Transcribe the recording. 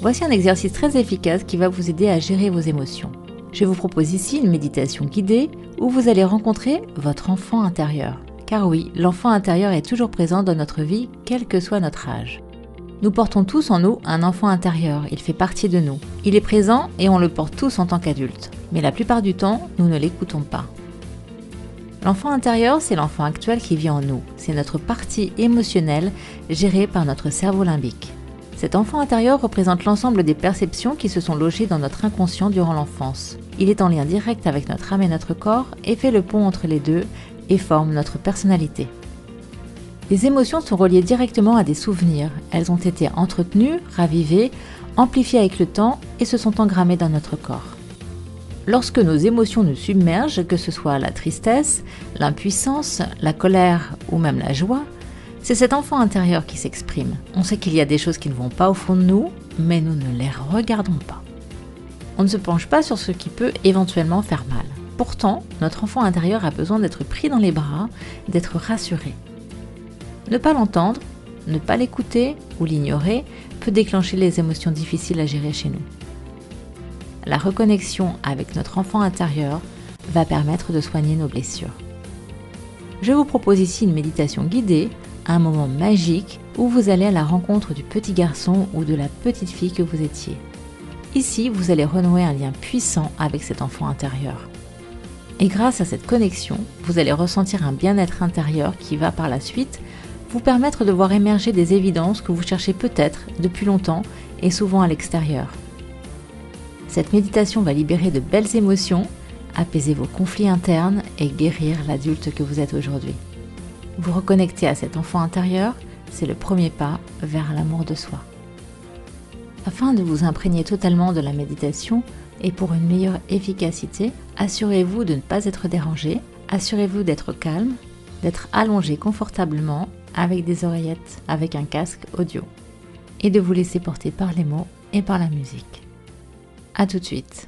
Voici un exercice très efficace qui va vous aider à gérer vos émotions. Je vous propose ici une méditation guidée où vous allez rencontrer votre enfant intérieur. Car oui, l'enfant intérieur est toujours présent dans notre vie, quel que soit notre âge. Nous portons tous en nous un enfant intérieur, il fait partie de nous. Il est présent et on le porte tous en tant qu'adultes. Mais la plupart du temps, nous ne l'écoutons pas. L'enfant intérieur, c'est l'enfant actuel qui vit en nous. C'est notre partie émotionnelle gérée par notre cerveau limbique. Cet enfant intérieur représente l'ensemble des perceptions qui se sont logées dans notre inconscient durant l'enfance. Il est en lien direct avec notre âme et notre corps et fait le pont entre les deux et forme notre personnalité. Les émotions sont reliées directement à des souvenirs. Elles ont été entretenues, ravivées, amplifiées avec le temps et se sont engrammées dans notre corps. Lorsque nos émotions nous submergent, que ce soit la tristesse, l'impuissance, la colère ou même la joie, c'est cet enfant intérieur qui s'exprime. On sait qu'il y a des choses qui ne vont pas au fond de nous, mais nous ne les regardons pas. On ne se penche pas sur ce qui peut éventuellement faire mal. Pourtant, notre enfant intérieur a besoin d'être pris dans les bras, d'être rassuré. Ne pas l'entendre, ne pas l'écouter ou l'ignorer peut déclencher les émotions difficiles à gérer chez nous. La reconnexion avec notre enfant intérieur va permettre de soigner nos blessures. Je vous propose ici une méditation guidée, un moment magique où vous allez à la rencontre du petit garçon ou de la petite fille que vous étiez. Ici, vous allez renouer un lien puissant avec cet enfant intérieur. Et grâce à cette connexion, vous allez ressentir un bien-être intérieur qui va par la suite vous permettre de voir émerger des évidences que vous cherchez peut-être depuis longtemps et souvent à l'extérieur. Cette méditation va libérer de belles émotions, apaiser vos conflits internes et guérir l'adulte que vous êtes aujourd'hui. Vous reconnecter à cet enfant intérieur, c'est le premier pas vers l'amour de soi. Afin de vous imprégner totalement de la méditation et pour une meilleure efficacité, assurez-vous de ne pas être dérangé, assurez-vous d'être calme, d'être allongé confortablement avec des oreillettes, avec un casque audio et de vous laisser porter par les mots et par la musique. À tout de suite.